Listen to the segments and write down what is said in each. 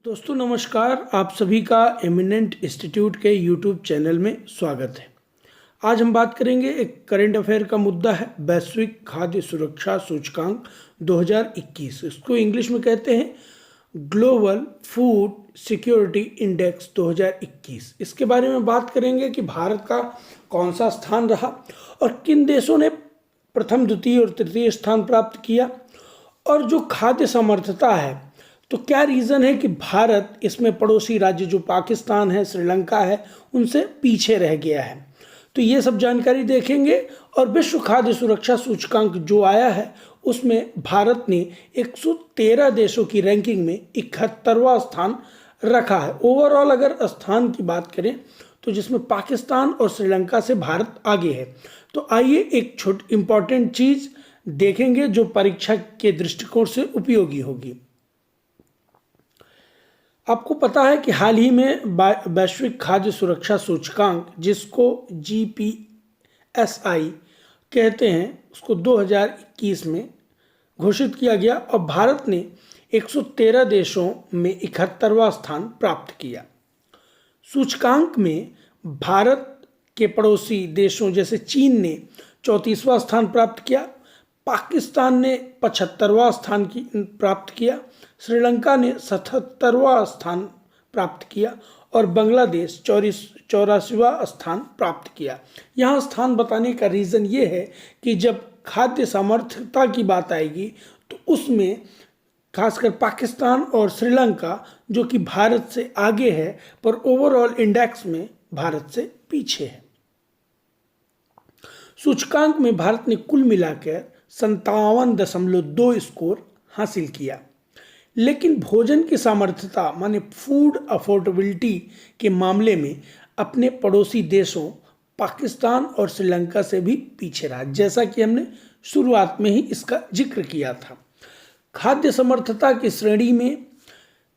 दोस्तों नमस्कार। आप सभी का एमिनेंट इंस्टीट्यूट के यूट्यूब चैनल में स्वागत है। आज हम बात करेंगे एक करंट अफेयर का मुद्दा है वैश्विक खाद्य सुरक्षा सूचकांक 2021। इसको इंग्लिश में कहते हैं ग्लोबल फूड सिक्योरिटी इंडेक्स 2021। इसके बारे में बात करेंगे कि भारत का कौन सा स्थान रहा और किन देशों ने प्रथम, द्वितीय और तृतीय स्थान प्राप्त किया, और जो खाद्य समर्थता है तो क्या रीज़न है कि भारत इसमें पड़ोसी राज्य जो पाकिस्तान है, श्रीलंका है, उनसे पीछे रह गया है। तो ये सब जानकारी देखेंगे। और विश्व खाद्य सुरक्षा सूचकांक जो आया है उसमें भारत ने 113 देशों की रैंकिंग में 71वां स्थान रखा है। ओवरऑल अगर स्थान की बात करें तो जिसमें पाकिस्तान और श्रीलंका से भारत आगे है। तो आइए एक छोटी इंपॉर्टेंट चीज़ देखेंगे जो परीक्षा के दृष्टिकोण से उपयोगी होगी। आपको पता है कि हाल ही में वैश्विक खाद्य सुरक्षा सूचकांक, जिसको GPSI कहते हैं, उसको 2021 में घोषित किया गया और भारत ने 113 देशों में 71वां स्थान प्राप्त किया। सूचकांक में भारत के पड़ोसी देशों जैसे चीन ने 34वां स्थान प्राप्त किया, पाकिस्तान ने 75वां स्थान प्राप्त किया, श्रीलंका ने 77वां स्थान प्राप्त किया और बांग्लादेश 84वां स्थान प्राप्त किया। यहाँ स्थान बताने का रीज़न ये है कि जब खाद्य सामर्थ्यता की बात आएगी तो उसमें खासकर पाकिस्तान और श्रीलंका जो कि भारत से आगे है पर ओवरऑल इंडेक्स में भारत से पीछे है। सूचकांक में भारत ने कुल मिलाकर 57.2 स्कोर हासिल किया, लेकिन भोजन की सामर्थ्यता माने फूड अफोर्डेबिलिटी के मामले में अपने पड़ोसी देशों पाकिस्तान और श्रीलंका से भी पीछे रहा, जैसा कि हमने शुरुआत में ही इसका जिक्र किया था। खाद्य समर्थता की श्रेणी में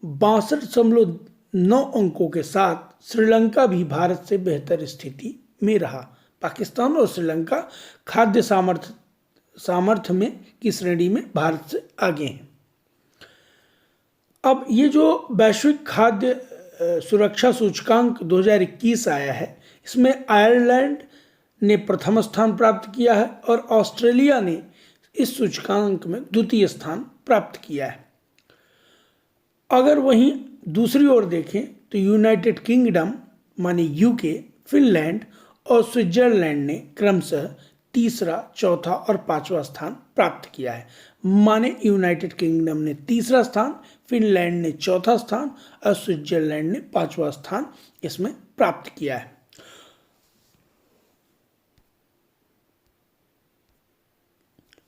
62.9 अंकों के साथ श्रीलंका भी भारत से बेहतर स्थिति में रहा। पाकिस्तान और श्रीलंका खाद्य सामर्थ्य में की श्रेणी में भारत से आगे हैं। अब ये जो वैश्विक खाद्य सुरक्षा सूचकांक 2021 आया है, इसमें आयरलैंड ने प्रथम स्थान प्राप्त किया है और ऑस्ट्रेलिया ने इस सूचकांक में द्वितीय स्थान प्राप्त किया है। अगर वहीं दूसरी ओर देखें तो यूनाइटेड किंगडम माने यूके, फिनलैंड और स्विट्जरलैंड ने क्रमशः तीसरा, चौथा और पांचवा स्थान प्राप्त किया है। माने यूनाइटेड किंगडम ने तीसरा स्थान, फिनलैंड ने चौथा स्थान और स्विट्जरलैंड ने पांचवा स्थान इसमें प्राप्त किया है।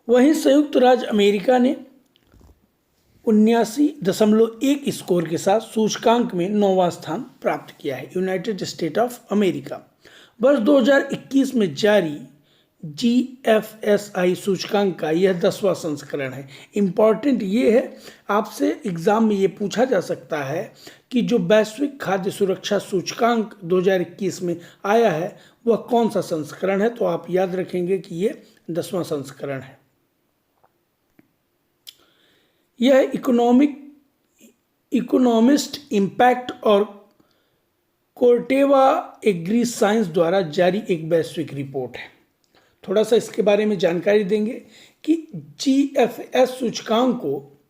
वहीं संयुक्त राज्य अमेरिका ने 79.1 स्कोर के साथ सूचकांक में 9वां स्थान प्राप्त किया है। यूनाइटेड स्टेट ऑफ अमेरिका वर्ष 2021 में जारी GFSI सूचकांक का यह 10वां संस्करण है। इम्पॉर्टेंट ये है, आपसे एग्जाम में ये पूछा जा सकता है कि जो वैश्विक खाद्य सुरक्षा सूचकांक 2021 में आया है वह कौन सा संस्करण है, तो आप याद रखेंगे कि ये 10वां संस्करण है। यह इकोनॉमिस्ट इम्पैक्ट और कोर्टेवा एग्री साइंस द्वारा जारी एक वैश्विक रिपोर्ट है। थोड़ा सा इसके बारे में जानकारी देंगे कि GFS सूचकांक को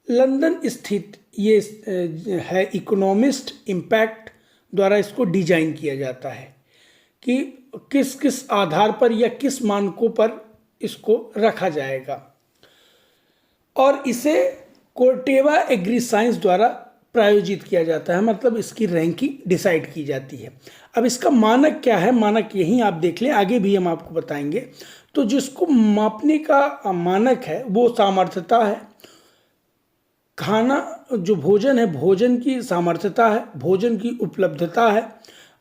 लंदन स्थित ये है इकोनॉमिस्ट इम्पैक्ट द्वारा इसको डिजाइन किया जाता है कि किस किस आधार पर या किस मानकों पर इसको रखा जाएगा, और इसे कोर्टेवा एग्री साइंस द्वारा प्रायोजित किया जाता है, मतलब इसकी रैंकिंग डिसाइड की जाती है। अब इसका मानक क्या है, मानक यहीं आप देख लें, आगे भी हम आपको बताएंगे। तो जिसको मापने का मानक है वो सामर्थ्यता है, खाना जो भोजन है, भोजन की सामर्थ्यता है, भोजन की उपलब्धता है,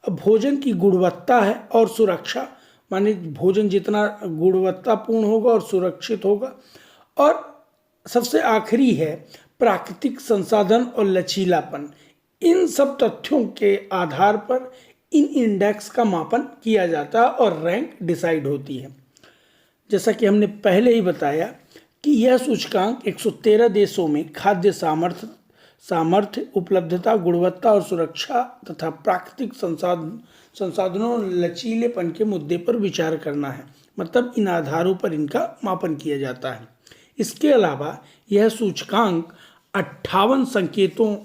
भोजन की गुणवत्ता है और सुरक्षा, माने भोजन जितना गुणवत्तापूर्ण होगा और सुरक्षित होगा, और सबसे आखिरी है प्राकृतिक संसाधन और लचीलापन। इन सब तथ्यों के आधार पर इन इंडेक्स का मापन किया जाता है और रैंक डिसाइड होती है। जैसा कि हमने पहले ही बताया कि यह सूचकांक 113 देशों में खाद्य सामर्थ्य, उपलब्धता, गुणवत्ता और सुरक्षा तथा प्राकृतिक संसाधनों लचीलेपन के मुद्दे पर विचार करना है। मतलब इन आधारों पर इनका मापन किया जाता है। इसके अलावा यह सूचकांक 58 संकेतों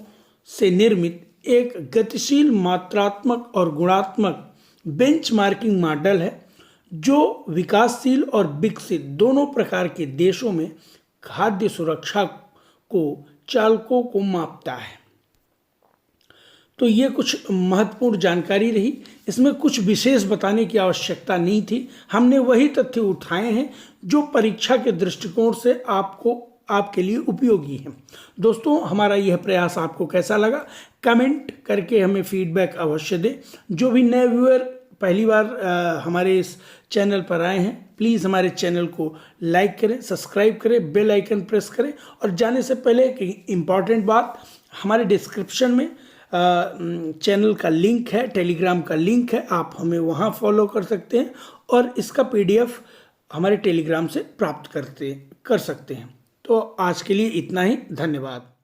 से निर्मित एक गतिशील मात्रात्मक और गुणात्मक बेंचमार्किंग मॉडल है जो विकासशील और विकसित दोनों प्रकार के देशों में खाद्य सुरक्षा को चालकों को मापता है। तो ये कुछ महत्वपूर्ण जानकारी रही। इसमें कुछ विशेष बताने की आवश्यकता नहीं थी। हमने वही तथ्य उठाए हैं जो परीक्षा के दृष्टिकोण से आपके लिए उपयोगी है। दोस्तों, हमारा यह प्रयास आपको कैसा लगा, कमेंट करके हमें फीडबैक अवश्य दें। जो भी नए व्यूअर पहली बार हमारे इस चैनल पर आए हैं, प्लीज़ हमारे चैनल को लाइक करें, सब्सक्राइब करें, बेल आइकन प्रेस करें। और जाने से पहले एक इम्पॉर्टेंट बात, हमारे डिस्क्रिप्शन में चैनल का लिंक है, टेलीग्राम का लिंक है, आप हमें वहाँ फॉलो कर सकते हैं और इसका PDF हमारे टेलीग्राम से प्राप्त कर सकते हैं। तो आज के लिए इतना ही, धन्यवाद।